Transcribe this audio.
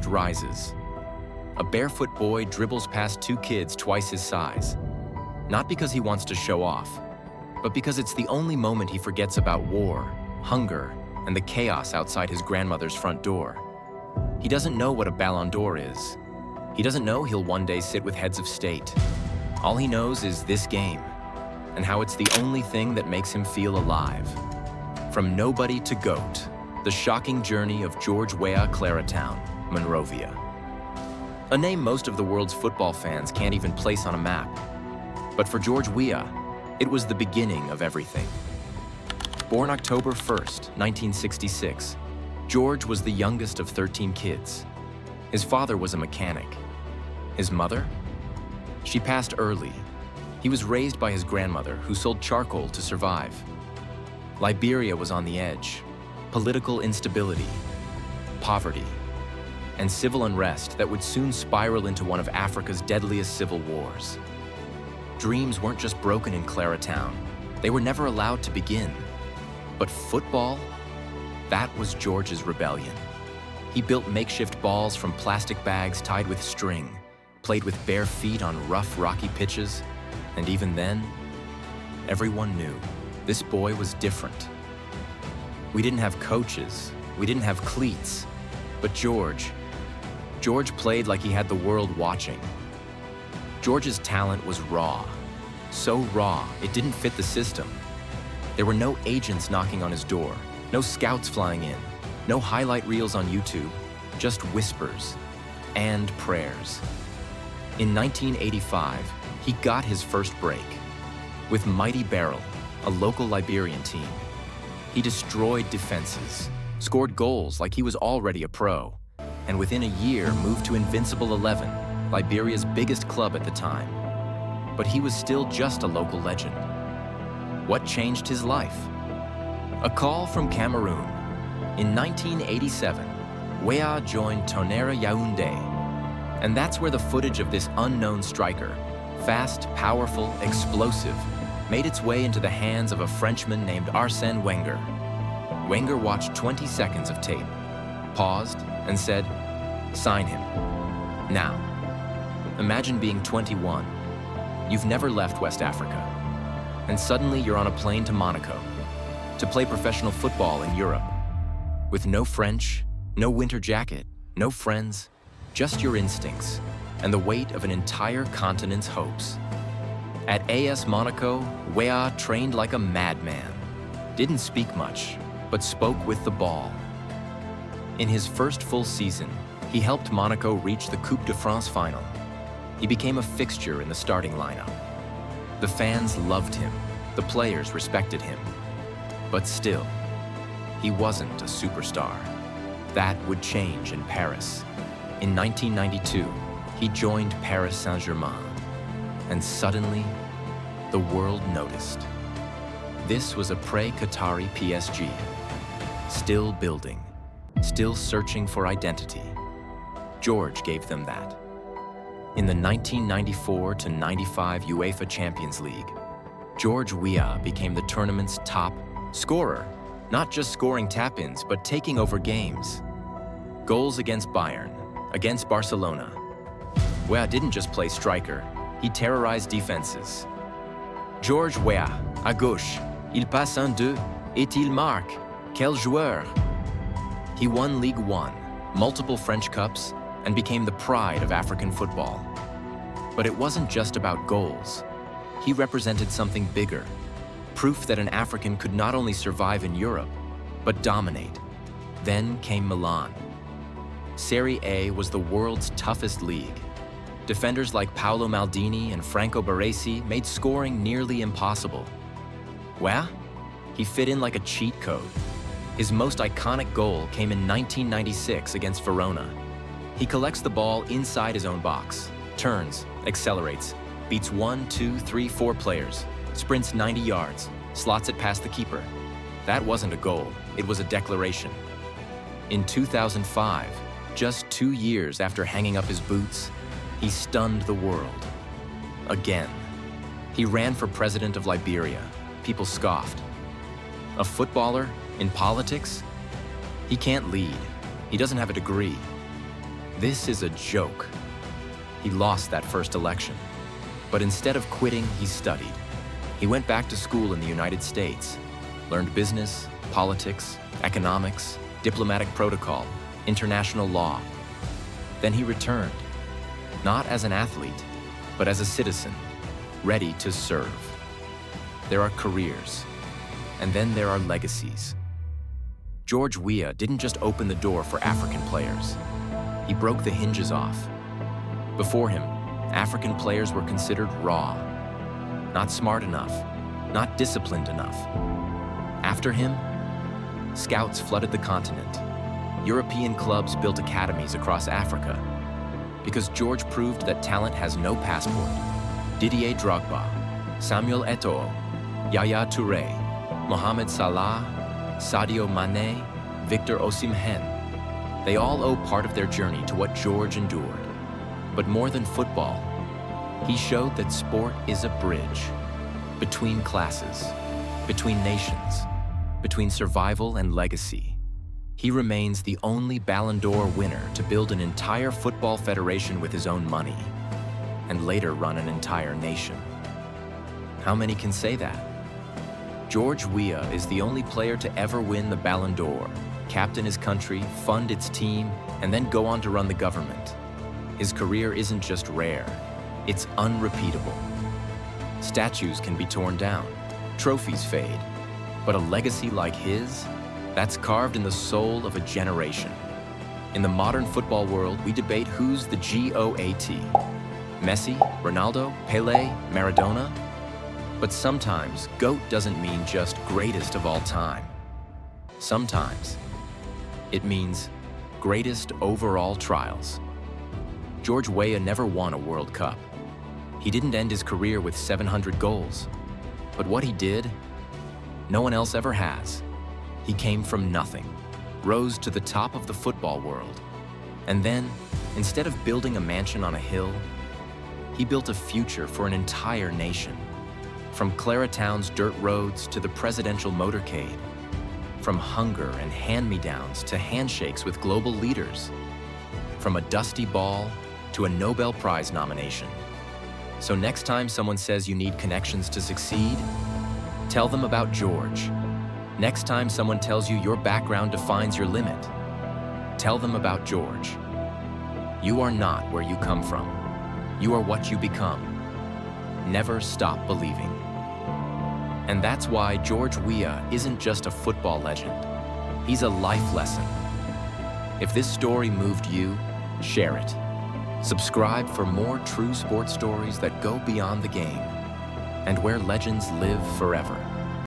trust rises. A barefoot boy dribbles past two kids twice his size. Not because he wants to show off, but because it's the only moment he forgets about war, hunger, and the chaos outside his grandmother's front door. He doesn't know what a Ballon d'Or is. He doesn't know he'll one day sit with heads of state. All he knows is this game, and how it's the only thing that makes him feel alive. From nobody to GOAT, the shocking journey of George Weah Claretown, Monrovia. A name most of the world's football fans can't even place on a map. But for George Weah, it was the beginning of everything. Born October 1st, 1966, George was the youngest of 13 kids. His father was a mechanic. His mother? She passed early. He was raised by his grandmother, who sold charcoal to survive. Liberia was on the edge. Political instability, poverty, and civil unrest that would soon spiral into one of Africa's deadliest civil wars. Dreams weren't just broken in Claretown. They were never allowed to begin. But football? That was George's rebellion. He built makeshift balls from plastic bags tied with string, played with bare feet on rough, rocky pitches, and even then, everyone knew this boy was different. We didn't have coaches, we didn't have cleats, but George played like he had the world watching. George's talent was raw, so raw it didn't fit the system. There were no agents knocking on his door, no scouts flying in, no highlight reels on YouTube, just whispers and prayers. In 1985, he got his first break with Mighty Barrel, a local Liberian team. He destroyed defenses, scored goals like he was already a pro, and within a year moved to Invincible 11, Liberia's biggest club at the time. But he was still just a local legend. What changed his life? A call from Cameroon. In 1987, Weah joined Tonnerre Yaoundé, and that's where the footage of this unknown striker, fast, powerful, explosive, made its way into the hands of a Frenchman named Arsène Wenger. Wenger watched 20 seconds of tape, paused, and said, "Sign him. Now." Imagine being 21. You've never left West Africa. And suddenly you're on a plane to Monaco to play professional football in Europe. With no French, no winter jacket, no friends, just your instincts and the weight of an entire continent's hopes. At AS Monaco, Weah trained like a madman. Didn't speak much, but spoke with the ball. In his first full season, he helped Monaco reach the Coupe de France final. He became a fixture in the starting lineup. The fans loved him, the players respected him. But still, he wasn't a superstar. That would change in Paris. In 1992, he joined Paris Saint-Germain, and suddenly, the world noticed. This was a pre-Qatari PSG, still building, still searching for identity. George gave them that. In the 1994-95 UEFA Champions League, George Weah became the tournament's top scorer, not just scoring tap-ins, but taking over games. Goals against Bayern, against Barcelona. Weah didn't just play striker, he terrorized defenses. George Weah, à gauche, il passe un deux, et il marque. Quel joueur! He won Ligue 1, multiple French Cups, and became the pride of African football. But it wasn't just about goals. He represented something bigger, proof that an African could not only survive in Europe, but dominate. Then came Milan. Serie A was the world's toughest league. Defenders like Paolo Maldini and Franco Baresi made scoring nearly impossible. Weah? He fit in like a cheat code. His most iconic goal came in 1996 against Verona. He collects the ball inside his own box, turns, accelerates, beats 1, 2, 3, 4 players, sprints 90 yards, slots it past the keeper. That wasn't a goal, it was a declaration. In 2005, just 2 years after hanging up his boots, he stunned the world. Again. He ran for president of Liberia. People scoffed. A footballer in politics? He can't lead. He doesn't have a degree. This is a joke. He lost that first election. But instead of quitting, he studied. He went back to school in the United States, learned business, politics, economics, diplomatic protocol, international law. Then he returned, not as an athlete, but as a citizen, ready to serve. There are careers, and then there are legacies. George Weah didn't just open the door for African players. He broke the hinges off. Before him, African players were considered raw, not smart enough, not disciplined enough. After him, scouts flooded the continent. European clubs built academies across Africa. Because George proved that talent has no passport. Didier Drogba, Samuel Eto'o, Yaya Touré, Mohamed Salah, Sadio Mane, Victor Osimhen. They all owe part of their journey to what George endured. But more than football, he showed that sport is a bridge between classes, between nations, between survival and legacy. He remains the only Ballon d'Or winner to build an entire football federation with his own money, and later run an entire nation. How many can say that? George Weah is the only player to ever win the Ballon d'Or, captain his country, fund its team, and then go on to run the government. His career isn't just rare, it's unrepeatable. Statues can be torn down, trophies fade, but a legacy like his, that's carved in the soul of a generation. In the modern football world, we debate who's the GOAT. Messi, Ronaldo, Pelé, Maradona? But sometimes, GOAT doesn't mean just greatest of all time. Sometimes, it means greatest overall trials. George Weah never won a World Cup. He didn't end his career with 700 goals. But what he did, no one else ever has. He came from nothing, rose to the top of the football world. And then, instead of building a mansion on a hill, he built a future for an entire nation. From Claretown's dirt roads to the presidential motorcade, from hunger and hand-me-downs to handshakes with global leaders, from a dusty ball to a Nobel Prize nomination. So next time someone says you need connections to succeed, tell them about George. Next time someone tells you your background defines your limit, tell them about George. You are not where you come from. You are what you become. Never stop believing. And that's why George Weah isn't just a football legend. He's a life lesson. If this story moved you, share it. Subscribe for more true sports stories that go beyond the game and where legends live forever.